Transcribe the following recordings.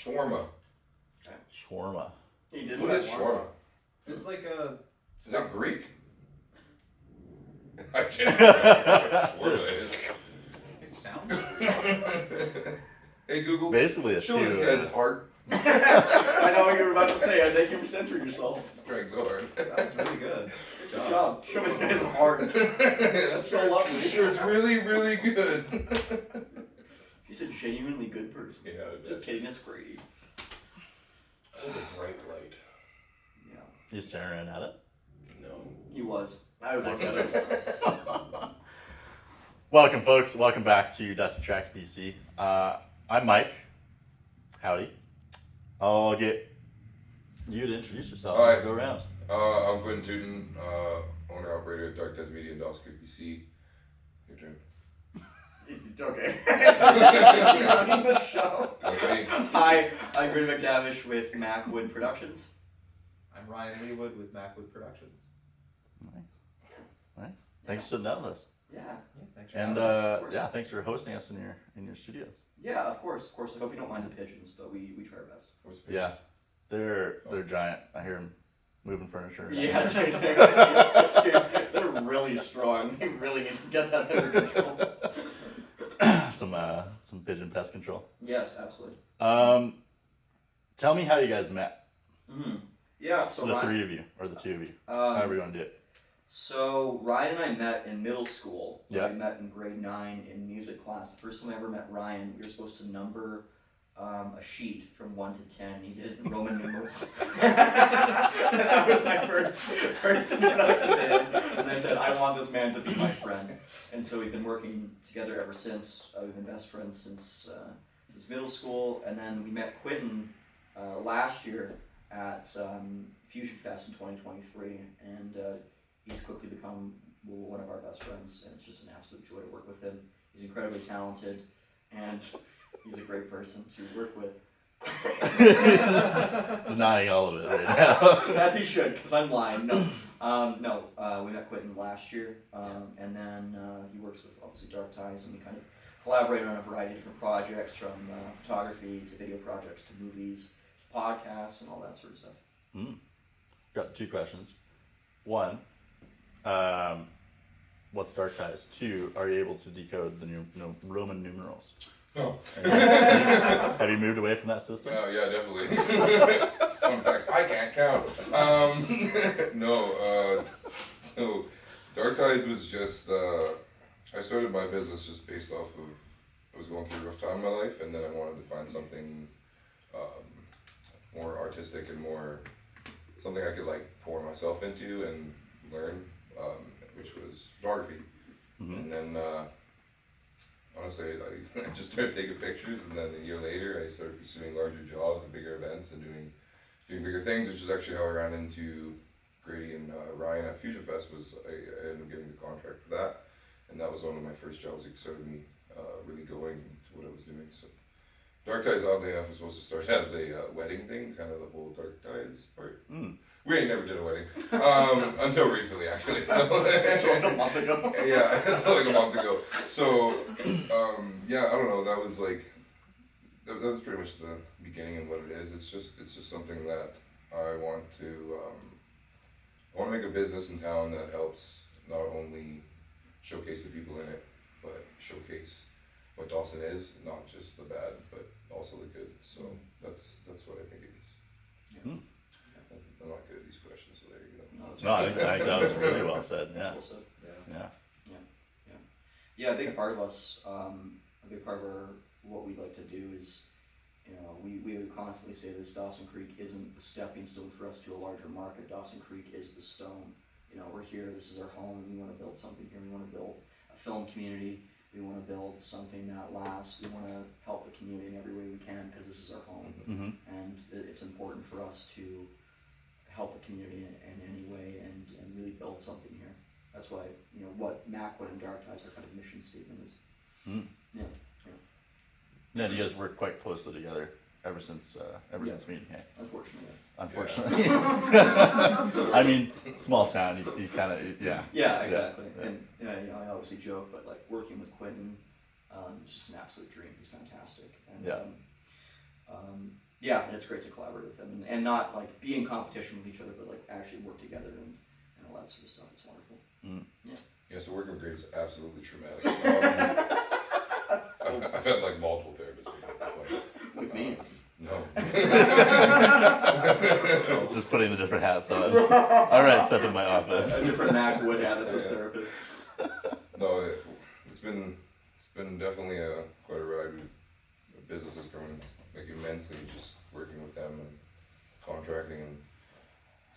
Shawarma. Okay. Shawarma. He did What is shawarma? It's like a... Is that Greek? I can't shawarma is. It sounds... Hey Google, Basically a show this guy's heart. I know what you were about to say. I thank you for censoring yourself. He's trying so hard. That was really good. Good job. Show this guy's heart. That's so lovely. Sure, it's really, really good. He's a genuinely good person. Yeah, I bet. Just kidding, it's Grady. That was a bright light. Yeah. You staring at it? No. He was. I would look at it. Welcome, folks. Welcome back to Dusty Tracks BC. I'm Mike. Howdy. I'll get you to introduce yourself. All right. Go around. I'm Quin, owner operator at Dark Test Media in Dawson Creek, BC. Your turn. Okay. Is he running the show? Okay. Hi, I'm Grady McDavish with MacWood Productions. I'm Ryan Leewood with MacWood Productions. Nice. Thanks for sitting down with us. Yeah. Yeah, thanks for And having us. course. yeah, thanks for hosting us in your studios. Yeah, of course. Of course. I hope you don't mind the pigeons, but we try our best. What's the Yeah, they're giant. I hear them moving furniture. Yeah, they're really strong. They really need to get that under control. some pigeon pest control. Yes, absolutely. Tell me how you guys met. Mm-hmm. Yeah, so The Ryan, three of you or the two of you. However you want to do it. So Ryan and I met in middle school. Yeah. We met in grade 9 in music class. The first time I ever met Ryan, we were supposed to number a sheet from 1 to 10. He did it in Roman numerals. That was my first introduction to him. And I said, I want this man to be my friend. And so we've been working together ever since. We've been best friends since middle school. And then we met Quin last year at Fusion Fest in 2023. And he's quickly become one of our best friends. And it's just an absolute joy to work with him. He's incredibly talented. And he's a great person to work with. Denying all of it right now. As he should, because I'm lying. No. We met Quentin last year, and then he works with obviously Dark Ties, and we kind of collaborate on a variety of different projects, from photography to video projects to movies to podcasts and all that sort of stuff. Got two questions. One, what's Dark Ties? Two, are you able to decode the Roman numerals? No. Have you moved away from that system? Oh, yeah, definitely. Fun fact, I can't count. So Dark Ties was just, I started my business just based off of, I was going through a rough time in my life, and then I wanted to find something more artistic and more, something I could like pour myself into and learn, which was photography. Mm-hmm. And then, honestly, I just started taking pictures, and then a year later I started pursuing larger jobs and bigger events and doing bigger things, which is actually how I ran into Grady and Ryan at Fusion Fest. I ended up getting the contract for that, and that was one of my first jobs that started me really going into what I was doing. So Dark Ties, oddly enough, was supposed to start as a wedding thing, kind of the whole Dark Ties part. We ain't never did a wedding until recently, actually. So, Until a month ago. Yeah, until like a month ago. So, yeah, I don't know. That was like, that was pretty much the beginning of what it is. It's just something that I want to. I want to make a business in town that helps not only showcase the people in it, but showcase what Dawson is, not just the bad, but also the good. So that's what I think it is. Yeah. I'm not good at these questions, so there you go. No, I think that was really well said. Yeah. Well said. Yeah. Yeah, a big part of us, what we'd like to do is, we would constantly say this: Dawson Creek isn't a stepping stone for us to a larger market. Dawson Creek is the stone. We're here, this is our home, we want to build something here. We want to build a film community. We want to build something that lasts. We want to help the community in every way we can, because this is our home. Mm-hmm. And it's important for us to help the community in any way and really build something here. That's why, what MacWood and Dark Ties, our kind of mission statement is. Yeah. Yeah, you guys work quite closely together ever since meeting. Hey? Unfortunately. I mean, small town, you kind of, yeah. Yeah, exactly. Yeah. And I obviously joke, but like working with Quentin, it's just an absolute dream. He's fantastic. And, Yeah. yeah, and it's great to collaborate with them and not like be in competition with each other, but like actually work together and all that sort of stuff. It's wonderful. Yeah, so working with Grady is absolutely traumatic. I've had like multiple therapists at this point. With me. No. Just putting the different hats on. All right, step in my office. A different MacWood habits as therapist. No, it's been definitely quite a ride. The business has grown like immensely just working with them and contracting and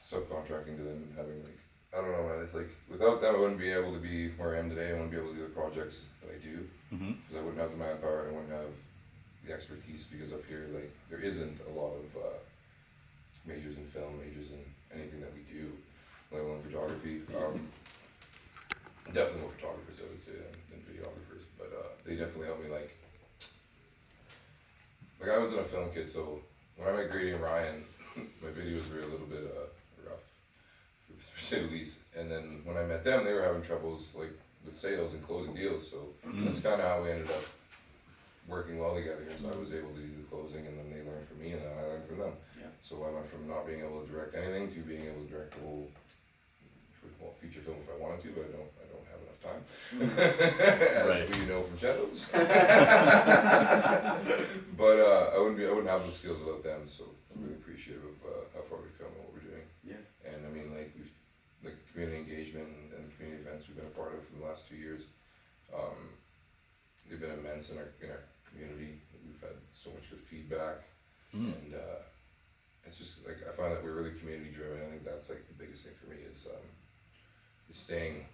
subcontracting to them and having like, I don't know, man, it's like without them I wouldn't be able to be where I am today. I wouldn't be able to do the projects that I do because I wouldn't have the manpower. I wouldn't have the expertise because up here like there isn't a lot of majors in film, majors in anything that we do, let alone photography. Definitely more photographers, I would say, than videographers, but they definitely helped me. Like I was in a film kit, so when I met Grady and Ryan, my videos were a little bit rough, for say the least. And then when I met them, they were having troubles like with sales and closing deals, so that's kind of how we ended up working well together. So I was able to do the closing, and then they learned from me, and then I learned from them. Yeah. So I went from not being able to direct anything to being able to direct the whole feature film if I wanted to, but I don't have enough time. As Right. we know from Shadows. But I wouldn't have those skills without them. So I'm really appreciative of how far we've come and what we're doing. Yeah. And I mean, like community engagement and community events we've been a part of for the last 2 years. They've been immense in our community. We've had so much good feedback, and it's just like I find that we're really community driven. I think that's like the biggest thing for me is staying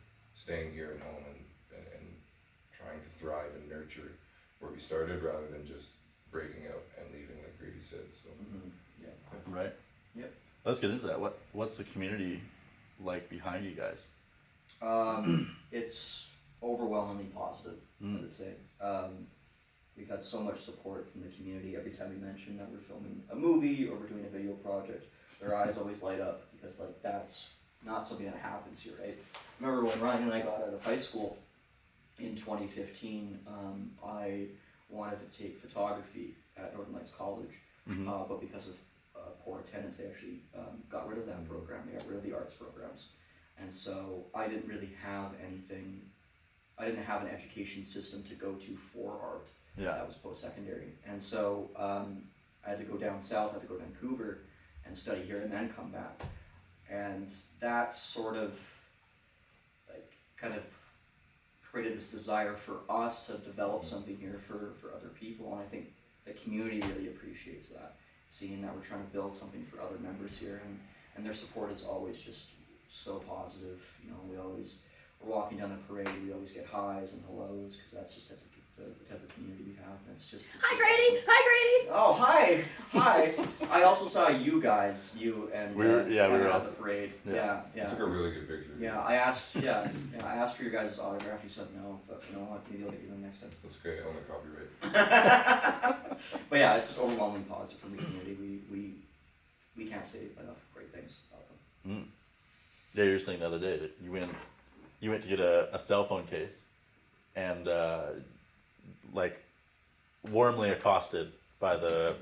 here at home and trying to thrive and nurture where we started rather than just breaking out and leaving like Grady said. So Yeah. Right. Yep. Let's get into that. What's the community like behind you guys? It's overwhelmingly positive, I would say. We've had so much support from the community. Every time we mention that we're filming a movie or we're doing a video project, their eyes always light up because like that's not something that happens here, right? I remember when Ryan and I got out of high school in 2015, I wanted to take photography at Northern Lights College, but because of poor attendance, they actually got rid of that program. They got rid of the arts programs. And so I didn't really have anything, I didn't have an education system to go to for art. Yeah. That was post-secondary. And so I had to go down south, I had to go to Vancouver and study here and then come back. And that sort of like kind of created this desire for us to develop something here for other people. And I think the community really appreciates that, seeing that we're trying to build something for other members here. And their support is always just so positive. You know, we're walking down the parade, we always get highs and hellos because that's just the type of community we have. And it's just Hi, Grady! Hi, Grady! Oh, hi! I also saw you guys, you and We were and also- at the parade. yeah. Yeah. took a really good picture. Yeah, I asked for your guys' autograph. You said no, but you know what? Maybe I'll get you the next time. That's okay. I own the copyright. But yeah, it's just overwhelmingly positive from the community. We can't say enough great things about them. Yeah, you were saying the other day that you went to get a cell phone case, and like warmly accosted by the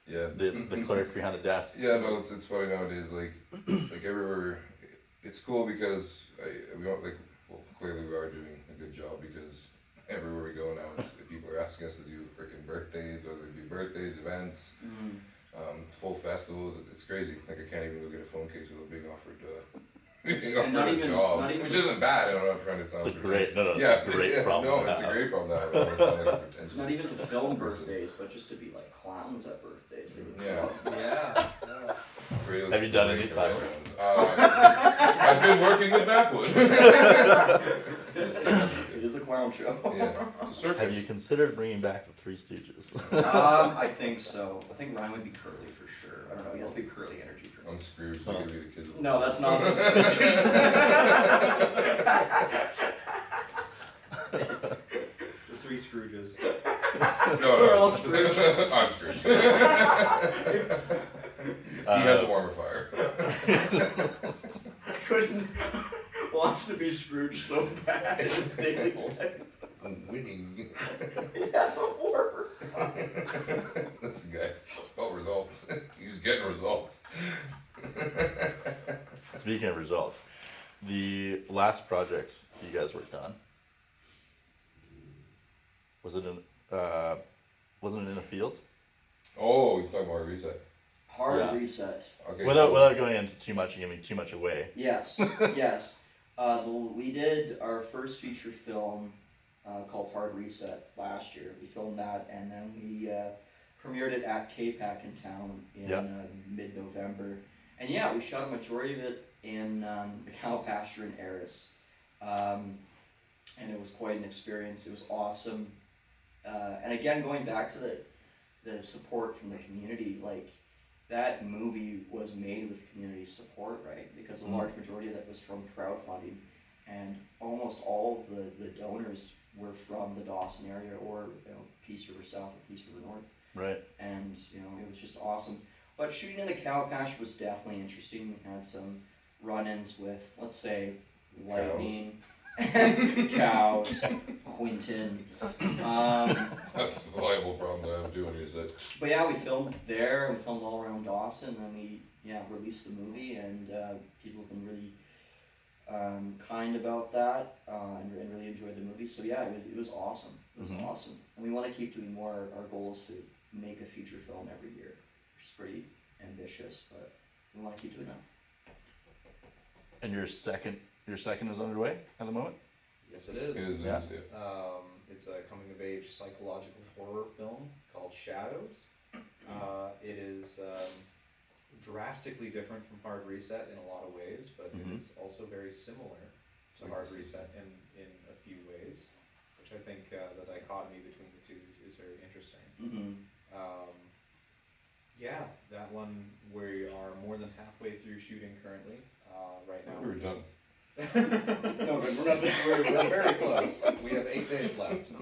Yeah. the clerk behind the desk. Yeah, no, it's funny nowadays. Like everywhere, it's cool because we don't like. Well, clearly we are doing a good job because everywhere we go now, people are asking us to do freaking birthdays, whether it be birthdays, events, full festivals. It's crazy. Like I can't even go get a phone case without being offered And not a even- job, not even- which isn't bad. I don't know. I'm trying to sound. It's a great no, yeah, it's a great yeah, problem. No, to it's a have. great problem to have. I don't want to sound like a pretentious. Not even to film person. birthdays, but just to be like clowns at birthdays. They would Yeah. love. Yeah. Radio's Have you done great any for clown rounds. I've been working with MacWood. It is a clown show. Yeah, it's a circus. Have you considered bringing back the Three Stooges? I think so. I think Ryan would be curly for sure. I don't know. He has big curly energy for me. I'm Scrooge. They give me the kids. with No, the- that's not. The three Scrooges. No, We're all Scrooge. I'm Scrooge. He has a warmer fire. Couldn't wants to be Scrooge so bad in his daily life. I'm winning. He has a warmer. That's Listen, guys, it's about results. He was getting results. Speaking of results, the last project you guys worked on, wasn't it in a field? Oh, he's talking about our reset. Hard Yeah. reset. Okay. Without going into too much, giving too much away. Yes, yes. We did our first feature film called Hard Reset last year. We filmed that, and then we premiered it at K-Pac in town in Yep. mid-November. And yeah, we shot a majority of it in the cow pasture in Eris. And it was quite an experience. It was awesome. And again, going back to the support from the community, like, that movie was made with community support, right? Because a large majority of that was from crowdfunding, and almost all of the donors were from the Dawson area, or Peace River South or Peace River North. Right. And it was just awesome. But shooting in the cow pasture was definitely interesting. We had some run-ins with, let's say, lightning, cows, Quinton. That's the viable problem that I'm doing is that. But yeah, we filmed there, and we filmed all around Dawson, and we released the movie, and people have been really kind about that, and really enjoyed the movie. So yeah, it was awesome. It was awesome, and we want to keep doing more. Our goal is to make a feature film every year, which is pretty ambitious, but we want to keep doing that. And your second is underway at the moment? Yes, it is. It is, Yeah. It's a coming-of-age psychological horror film called Shadows. It is drastically different from Hard Reset in a lot of ways, but it is also very similar to Hard Reset in a few ways, which I think the dichotomy between the two is very interesting. Yeah, that one we are more than halfway through shooting currently. Right now We're done. No, but we're very close. We have 8 days left.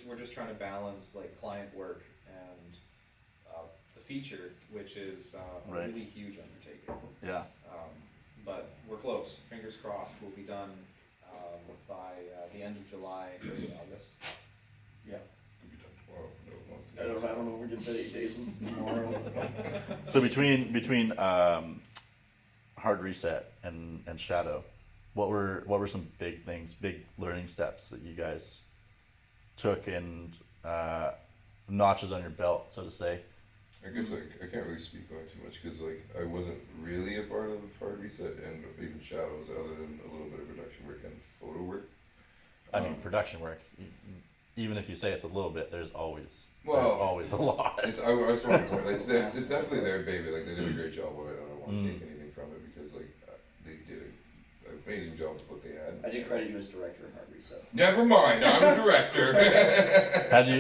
We're just trying to balance like client work and the feature, which is a Right. really huge undertaking. Yeah. But we're close. Fingers crossed. We'll be done by the end of July, early August. Yeah. We'll be done tomorrow. No one wants to I don't know. We're getting 8 days tomorrow. So between Hard Reset and Shadow, what were some big learning steps that you guys took, and notches on your belt, so to say? I guess I can't really speak on it too much because I wasn't really a part of Hard Reset and even Shadows, other than a little bit of production work and photo work. I mean, production work. Even if you say it's a little bit, there's always a lot. I was wrong. It's definitely their baby. Like, they did a great job with it. I don't want to take anything from it because they did an amazing job with what they had. I did credit you as director of Hard Reset. Never mind, I'm a director.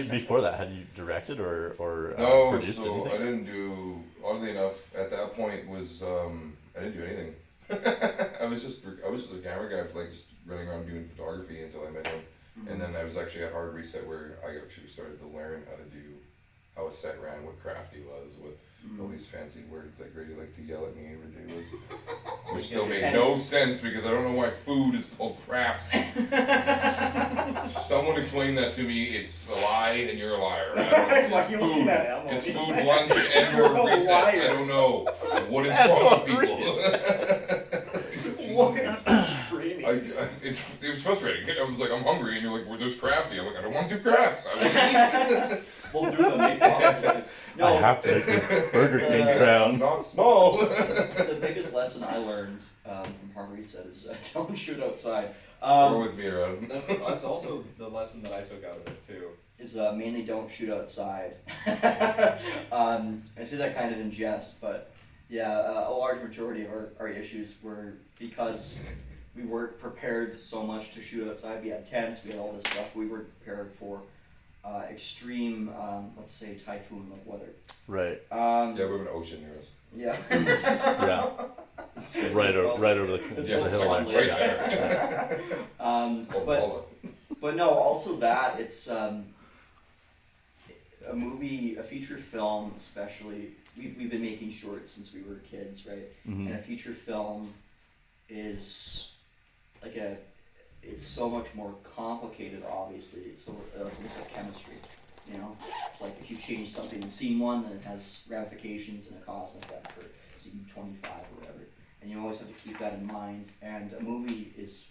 Before that, had you directed or No, produced so anything? I didn't do. Oddly enough, at that point was I didn't do anything. I was just a camera guy, for just running around doing photography until I met him, and then I was actually at Hard Reset where I actually started to learn how a set ran, what crafty was, what all these fancy words that Grady liked to yell at me every day was, which still makes no sense because I don't know why food is called crafts. Someone explain that to me. It's a lie, and you're a liar. I don't know. It's food, lunch, and or recess. I don't know. What is wrong with people? What is screaming? It was frustrating. I was like, I'm hungry, and you're like, well, there's crafty. I'm like, I don't want to do crafts. I want to eat. We'll do the make possible. No, I have to make this Burger King crown. Not small. the biggest lesson I learned from Hard Reset is don't shoot outside. Or with me around. That's also the lesson that I took out of it too. Is mainly don't shoot outside. I say that kind of in jest, but yeah, a large majority of our issues were because we weren't prepared so much to shoot outside. We had tents, we had all this stuff. We weren't prepared for extreme, let's say typhoon-like weather. Right. Yeah, we have an ocean near us. Yeah. Yeah. Right over the It's hill full line. sun Right later. there. But no, also that it's a movie, a feature film, especially. We've been making shorts since we were kids, right? And a feature film is it's so much more complicated. Obviously, it's almost like chemistry. You know, it's like if you change something in scene 1, then it has ramifications and a cause and effect for scene 25 or whatever. And you always have to keep that in mind. And a movie is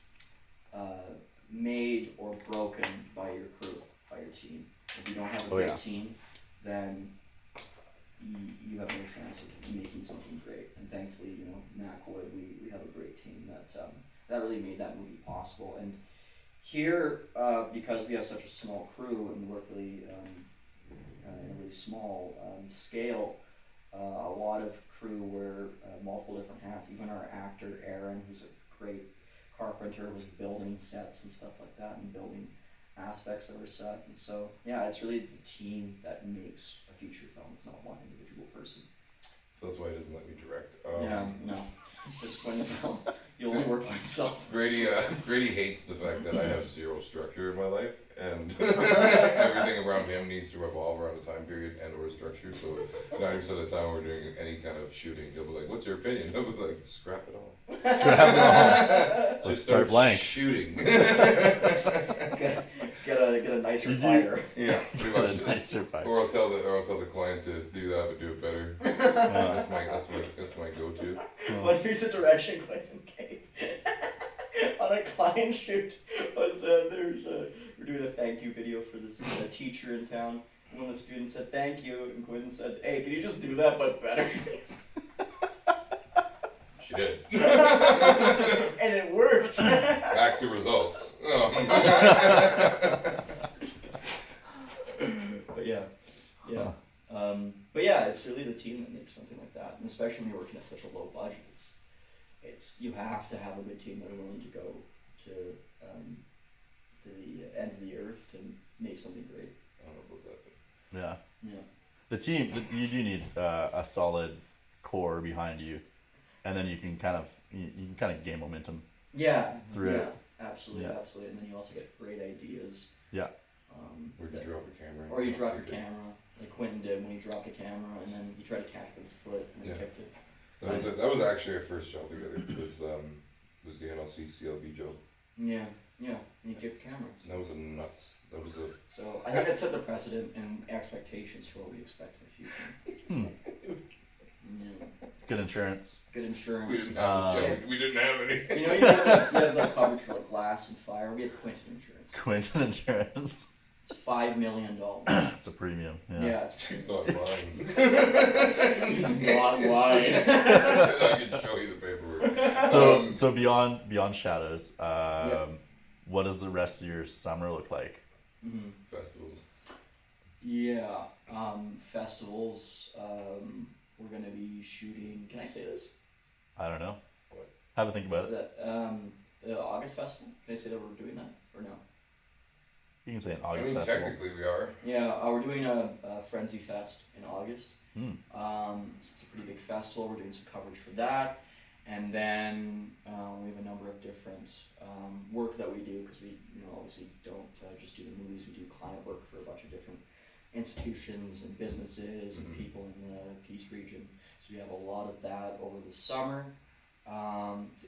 made or broken by your crew, by your team. If you don't have a great team, then you have no chance of making something great. And thankfully, you know, MacWood, we have a great team that really made that movie possible. And here, because we have such a small crew and we work really in a really small scale, a lot of crew wear multiple different hats. Even our actor Aaron, who's a great carpenter, was building sets and stuff like that, and building aspects of our set. And so, yeah, it's really the team that makes a feature film. It's not one individual person. So that's why he doesn't let me direct. No. Just Quin the film. You only work by yourself. Grady hates the fact that I have zero structure in my life, and everything around him needs to revolve around a time period and or a structure. So 90% of the time we're doing any kind of shooting, he'll be like, "What's your opinion?" I'll be like, "Scrap it all. Scrap it all. Just start blank. shooting." Get a nicer fire. Yeah, pretty much. A nicer fire. Or I'll tell the client to do that, but do it better. That's my go-to. One piece of direction Quentin gave on a client shoot was we're doing a thank you video for this teacher in town. And one of the students said thank you, and Quentin said, "Hey, can you just do that but better?" She did. And it worked. Back to results. But yeah, it's really the team that makes something like that, and especially when you're working at such a low budget, it's you have to have a good team that are willing to go to the ends of the earth to make something great. I don't know about that. Yeah. Yeah. The team, you do need a solid core behind you, and then you can kind of gain momentum. Yeah. Through it. Absolutely, Yeah. absolutely, and then you also get great ideas. Yeah. Or you drop a camera. Or you drop your camera, like Quentin did when he dropped a camera, and then he tried to catch it with his foot and then kicked it. That was actually our first job together. Was the NLC CLB job. Yeah, and he kicked cameras. That was That was a. So I think that set the precedent and expectations for what we expect in the future. Yeah. Good insurance. Good We insurance. didn't have, we didn't have any. You know, you have like coverage for like glass and fire. We have Quentin insurance. Quentin insurance. It's $5 million. It's a premium. Yeah. Yeah, it's He's not lying. He's not lying. I can show you the paperwork. So beyond Shadows, what does the rest of your summer look like? Mm-hmm. Festivals. Yeah, festivals. We're gonna be shooting. Can I say this? I don't know. What? Have a think about it. The August festival. Can I say that we're doing that or no? You can say an I August mean, festival. technically we are. Yeah, we're doing a Frenzy Fest in August. Hmm. It's a pretty big festival. We're doing some coverage for that, and then we have a number of different work that we do because we, obviously don't just do the movies. We do client work for a bunch of different institutions and businesses and people in the Peace region. So we have a lot of that over the summer.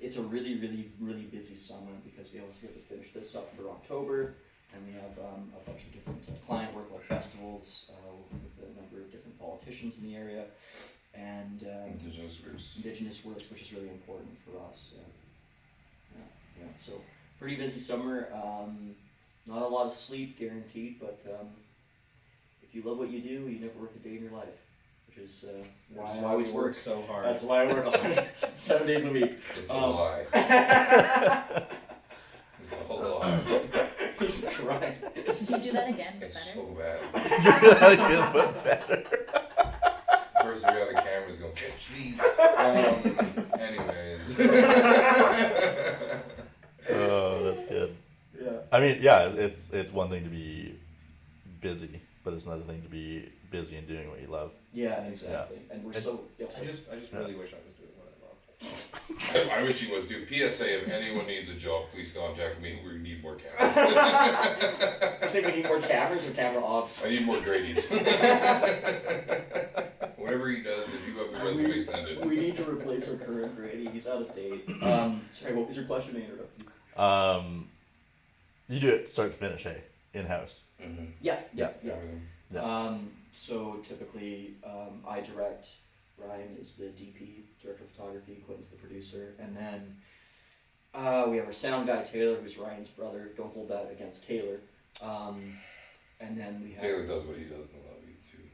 It's a really, really, really busy summer because we also have to finish this up for October. And we have a bunch of different client work, like festivals, with a number of different politicians in the area, and Indigenous works, which is really important for us. Yeah. So pretty busy summer. Not a lot of sleep guaranteed, but if you love what you do, you never work a day in your life, which is why I always work so hard. That's why I work 7 days a week. It's a lie. It's a whole lie. He's crying. Can you do that again, but It's better? so bad. But better. The person behind the camera is going, catch these. Anyways. Oh, that's good. Yeah. I mean, yeah, it's one thing to be busy, but it's another thing to be busy and doing what you love. Yeah, exactly. And we're so. I just really wish I was doing what I love. I wish he was too. PSA, if anyone needs a job, please contact me. We need more cameras. I think we need more cameras or camera ops. I need more Grady's. Whatever he does, if you have the resume, send it. We need to replace our current Grady. He's out of date. Sorry, what was your question? I interrupted you. You do it start to finish, hey, in house. Mm-hmm. Yeah. Everything. Yeah. So typically, I direct. Ryan is the DP, director of photography. Quin's the producer, and then we have our sound guy Taylor, who's Ryan's brother. Don't hold that against Taylor. And then we have Taylor does what he does, and I love you too.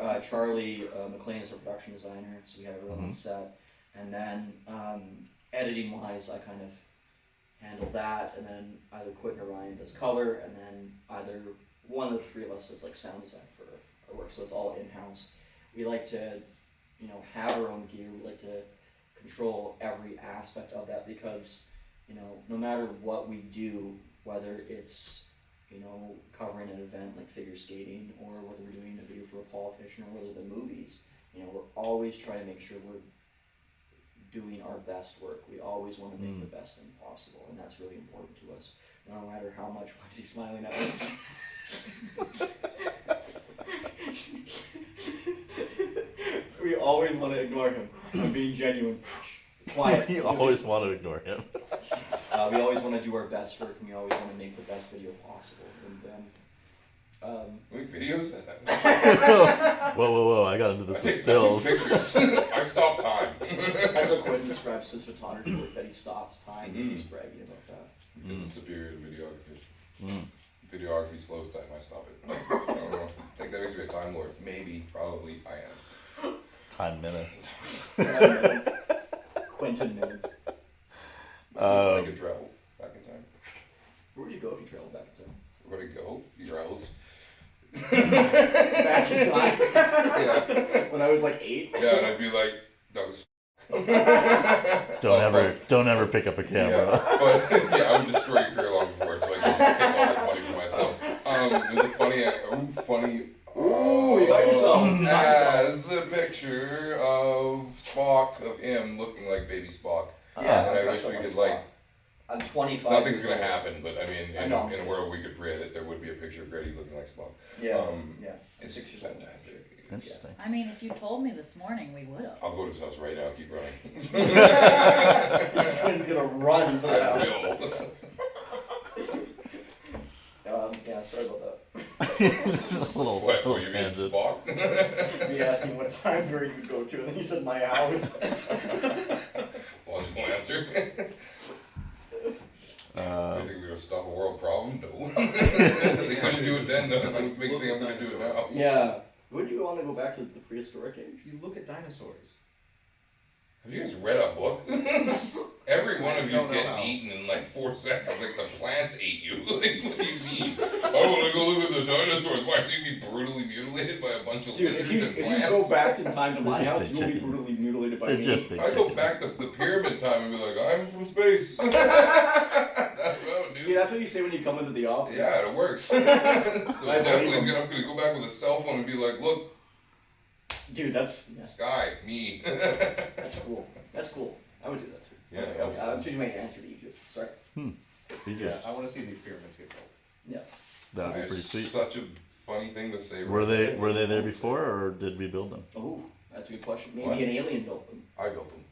yeah, Charlie McLean is our production designer, so we have everyone on set. And then editing wise, I kind of handle that, and then either Quin or Ryan does color, and then either one of the three of us does like sound design for our work. So it's all in house. We like to, have our own gear. We like to control every aspect of that because, no matter what we do, whether it's covering an event like figure skating, or whether we're doing a video for a politician, or whether the movies, we're always trying to make sure we're doing our best work. We always want to make the best thing possible, and that's really important to us. No matter how much, why is he smiling at me? We always want to ignore him. I'm being genuine. Quiet. You always want to ignore him. We always want to do our best work, and we always want to make the best video possible. And Make videos? Whoa! I got into this I with take stills. pictures. I stop time. that's what Quin describes his photography work, that he stops time. He's bragging about that. Because it's superior to videography. Mm. Videography slows time, I stop it. I don't know. I think that makes me a time lord. Maybe, probably, I am. Time minutes. Quentin minutes. I could travel back in time. Where would you go if you traveled back in time? Where'd it go? Your house? Back in time? Yeah. When I was like 8? Yeah, and I'd be like, that was. Don't ever pick up a camera. Yeah, but yeah, I would destroy your career long before, so I can take all this money for myself. There's a funny. Ooh, you got yourself. As a picture of Spock, of him looking like baby Spock. Yeah, And I wish we could like. I'm 25. Nothing's years gonna old. happen, but I mean, in know. a world we could create it, there would be a picture of Grady looking like Spock. Yeah. Yeah. And It's 6 years old. fantastic. Interesting. I mean, if you told me this morning, we would have. I'll go to his house right now. Keep running. This Quin's gonna run for I that. will. Yeah, sorry about that. a little, What? little Were you being tangent. Spock? He asked me what time Grady would go to, and then he said my house. Logical answer. I think we're gonna stop a world problem? No. They couldn't do it then. That makes me think I'm gonna do it now. Yeah. Wouldn't you want to go back to the prehistoric age? You look at dinosaurs. Have you guys read a book? Every one of I you's don't know getting how. eaten in like 4 seconds. Like the plants ate you. Like, what do you mean? I want to go look at the dinosaurs. Why should you be brutally mutilated by a bunch of Dude, lizards if and you plants? go back in time to my They're just house, big you'll be chickens. brutally mutilated by They're me. just big I go chickens. back to the pyramid time and be like, I'm from space. That's what I would See, do. that's what you say when you come into the office. Yeah, it works. So I definitely believe I'm gonna go back with a cell phone and be like, look, Dude, that's sky, me. that's cool. That's cool. I would do that too. Yeah, Okay, absolutely. I'm changing my answer to Egypt. Sorry. Egypt. I want to see these pyramids get built. Yeah. That would be It's pretty sweet. such a funny thing to say. Were they there before, or did we build them? Oh, that's a good question. Maybe What? an alien built them. I built them.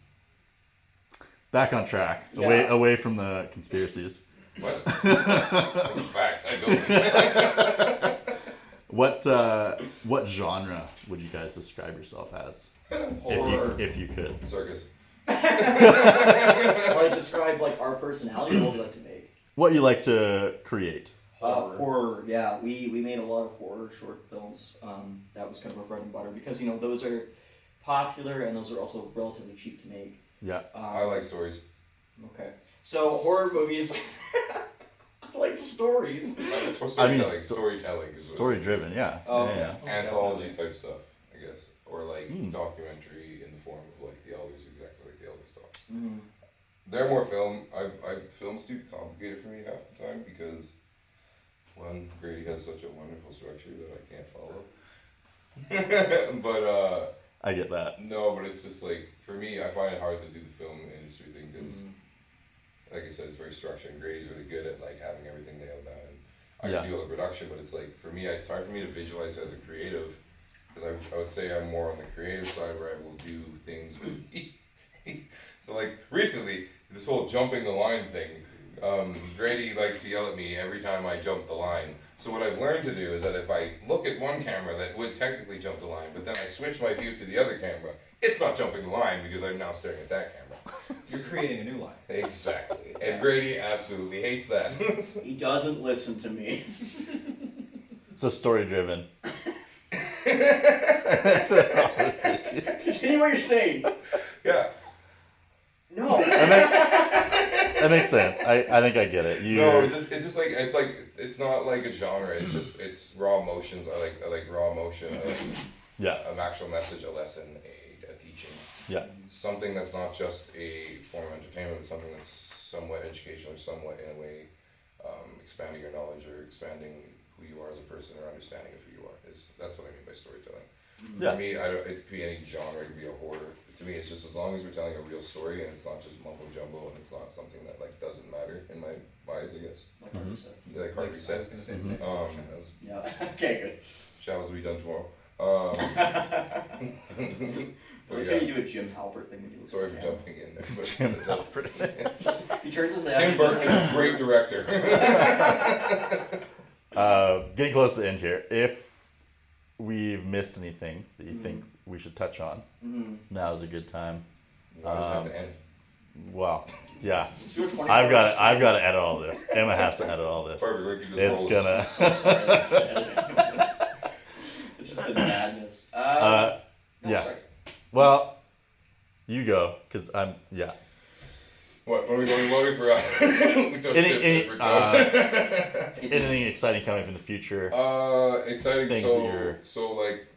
Back on track. Yeah. Away from the conspiracies. What? That's a fact. I built them. What genre would you guys describe yourself as? Horror. If you could. Circus. Or describe like our personality. What we like to make. What you like to create. Horror. Yeah, we made a lot of horror short films. That was kind of our bread and butter because those are popular and those are also relatively cheap to make. Yeah. I like stories. Okay. So horror movies. I like stories. Storytelling. Is what- Story driven, yeah. Oh, Yeah. okay. Anthology type stuff, I guess, or like Mm. documentary in the form of like the elders, exactly like the elders talk. Mhm. They're more film. Film's too complicated for me half the time because one, Grady has such a wonderful structure that I can't follow. But I get that. no, but it's just like for me, I find it hard to do the film industry thing because, like I said, it's very structured. And Grady's really good at like having everything nailed down, and I Yeah. can do all the production. But it's like for me, it's hard for me to visualize as a creative because I would say I'm more on the creative side where I will do things with. So like recently, this whole jumping the line thing Grady likes to yell at me every time I jump the line. So what I've learned to do is that if I look at one camera that would technically jump the line, but then I switch my view to the other camera, it's not jumping the line because I'm now staring at that camera. You're creating a new line. Exactly. And Grady absolutely hates that. He doesn't listen to me. So story driven. Continue what you're saying. Yeah. No. That makes sense. I think I get it. No, it's just like it's not like a genre. It's raw emotions. I like raw emotion. I like Yeah. an actual message, a lesson, a teaching. Yeah. Something that's not just a form of entertainment, but something that's somewhat educational or somewhat in a way expanding your knowledge or expanding who you are as a person or understanding of who you are. That's what I mean by storytelling. Yeah. For me, it could be any genre. It could be a horror. To me, it's just as long as we're telling a real story and it's not just mumbo jumbo and it's not something that like doesn't matter in my eyes, I guess. Like Harvey said. Like Harvey I said. was going to say the same thing. Shadows. Yeah. Okay, good. Shallows will be done tomorrow. I like how you do a Jim Halpert thing when you look Sorry at for the camera. jumping in there. But Jim that's- He turns his head. Tim Burton is a great director. Getting close to the end here. If we've missed anything that you think we should touch on, now is a good time. I just have to end. Well, yeah. Let's do it 24 I've got to edit all this. Emma has to edit all this. Perfect. Like you just It's roll. gonna. So sorry that I have to edit this. It's just the madness. No, yes. sorry. Well, you go, cause I'm yeah. What are we going? What are we forgot? We took Any, tips for anything exciting coming from the future? exciting. Things So, that you're- like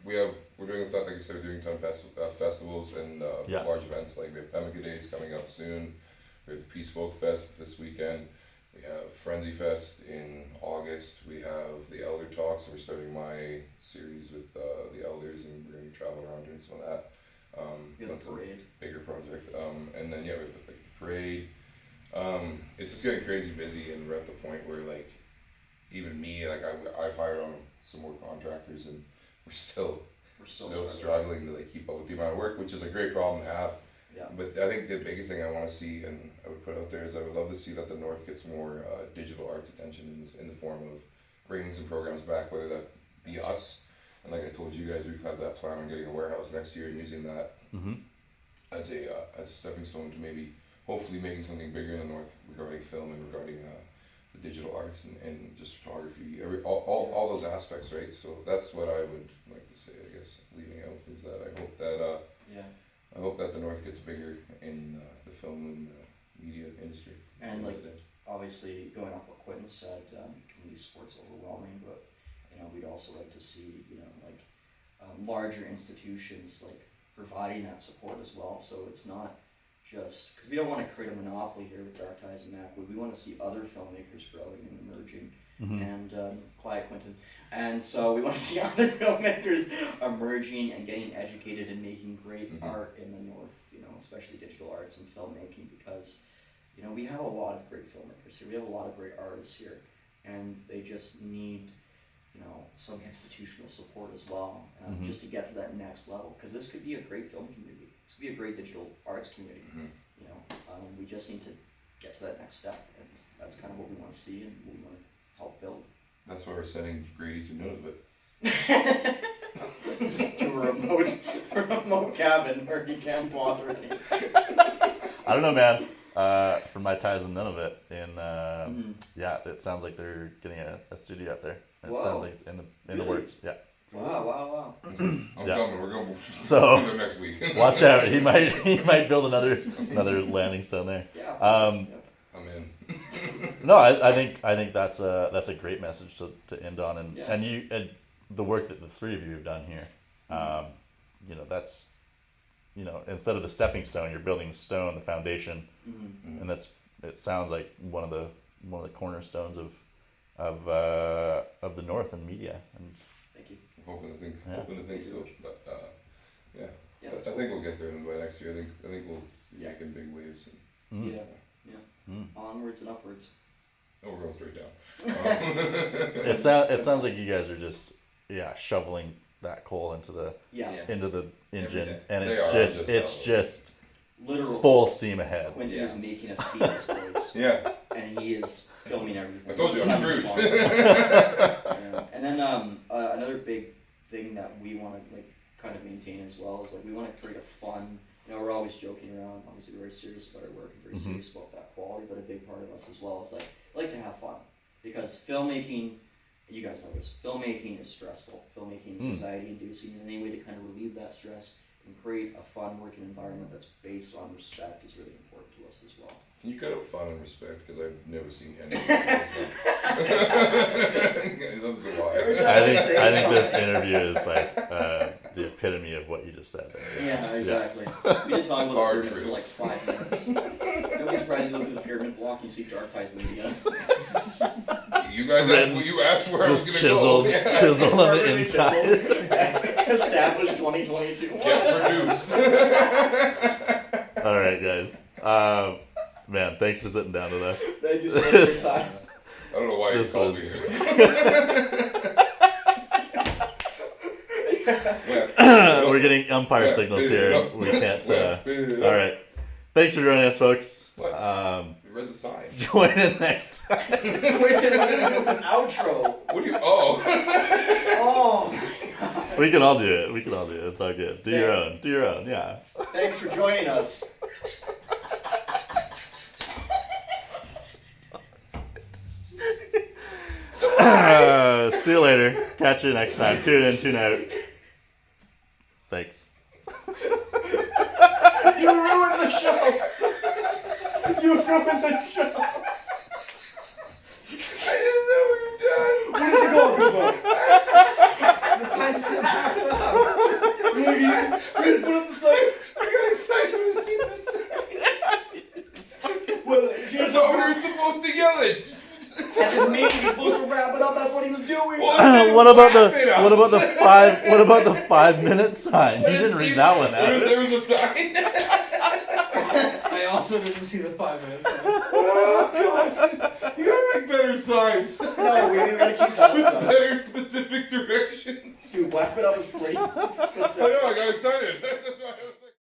we're doing like I said, we're doing ton of festivals and Yeah. large events. Like we have MacWood Days coming up soon. We have the Peace Folk Fest this weekend. We have Frenzy Fest in August. We have the Elder Talks. We're starting my series with the elders, and we're going to travel around doing some of that. You have That's a a parade. bigger project. And then we have the parade. It's just getting crazy busy, and we're at the point where like even me, like I've hired on some more contractors, and we're still struggling to like keep up with the amount of work, which is a great problem to have. Yeah. But I think the biggest thing I want to see, and I would put out there, is I would love to see that the North gets more digital arts attention in the form of bringing some programs back, whether that be us. And like I told you guys, we've had that plan on getting a warehouse next year and using that as a stepping stone to maybe hopefully making something bigger in the North regarding film and regarding the digital arts and just photography, all those aspects, right? So that's what I would like to say, I guess, leaving out, is that I hope that the North gets bigger in the film and media industry. And like obviously going off what Quin said, community sports overwhelming, but we'd also like to see larger institutions like providing that support as well. So it's not just because we don't want to create a monopoly here with Dark Ties and MacWood. We want to see other filmmakers growing and emerging. And quiet, Quentin. And so we want to see other filmmakers emerging and getting educated and making great art in the North, especially digital arts and filmmaking, because we have a lot of great filmmakers here. We have a lot of great artists here, and they just need some institutional support as well, just to get to that next level. Because this could be a great film community. This could be a great digital arts community. We just need to get to that next step, and that's kind of what we want to see and what we want to help build. That's why we're sending Grady to Nunavut. To a remote cabin where he can't bother anyone. I don't know, man. From my ties in Nunavut, yeah, it sounds like they're getting a studio out there. It Whoa. sounds like it's in the works. Yeah. Wow. I'm coming. We're going. So there next week. watch out. He might build another landing stone there. Yeah. I'm in. No, I think that's a great message to end on, and the work that the three of you have done here, that's instead of the stepping stone, you're building the stone, the foundation, and it sounds like one of the cornerstones of the North and media. And Thank you. I'm hoping to think so, but Yeah, I think we'll get there by next year. I think we'll be making big waves. Yeah. Onwards and upwards. Oh, we're going straight down. it sounds like you guys are just shoveling that coal into the Yeah. into the engine, day. and They it's are, just just literal full steam ahead. Quentin is making us feed this place, Yeah. and he is filming everything. I told you, I'm Having Scrooge. fun. Yeah. And then another big thing that we want to like kind of maintain as well is like we want to create a fun. You know, we're always joking around. Obviously, we're very serious about our work and very serious about that quality. But a big part of us as well is like to have fun, because filmmaking. You guys know this. Filmmaking is stressful. Filmmaking is anxiety-inducing, and any way to kind of relieve that stress and create a fun working environment that's based on respect is really important to us as well. Can you cut out fun and respect? Because I've never seen any of That's a lie. I think this interview is like the epitome of what you just said. Yeah, exactly. We did talk about the pyramids for like 5 minutes. Don't be surprised you go through the pyramid block and you see Dark Tides Media. You guys asked what you asked where I was Just going to go. chiseled on the inside. Established 2022. Get produced. All right, guys. Man, thanks for sitting down with us. Thank you so much for your time. I don't know why you This called was- me here. We're getting umpire signals here. We can't. All right. Thanks for joining us, folks. What? You read the sign. Join in next time. Wait, did I do this outro? What do you? Oh. Oh. We can all do it. We can all do it. It's all good. Do your own. Do your own. Yeah. Thanks for joining us. See you later. Catch you next time. Tune in, tune out. Thanks. You ruined the show. You ruined the show. I didn't know we were done. Where does it go, people? The sign said back it up. Please put up the sign. I got excited when I seen the sign. Well, I thought we were supposed to yell it. that is me. He's supposed to wrap it up. That's what he was doing. What about the 5 minute sign? You didn't read that one out. There was a sign. I also didn't see the 5 minutes. Oh, God. You gotta make better signs. No, we're gonna keep that With sign. better specific directions. Dude, wrap it up is pretty I specific. know, I got excited.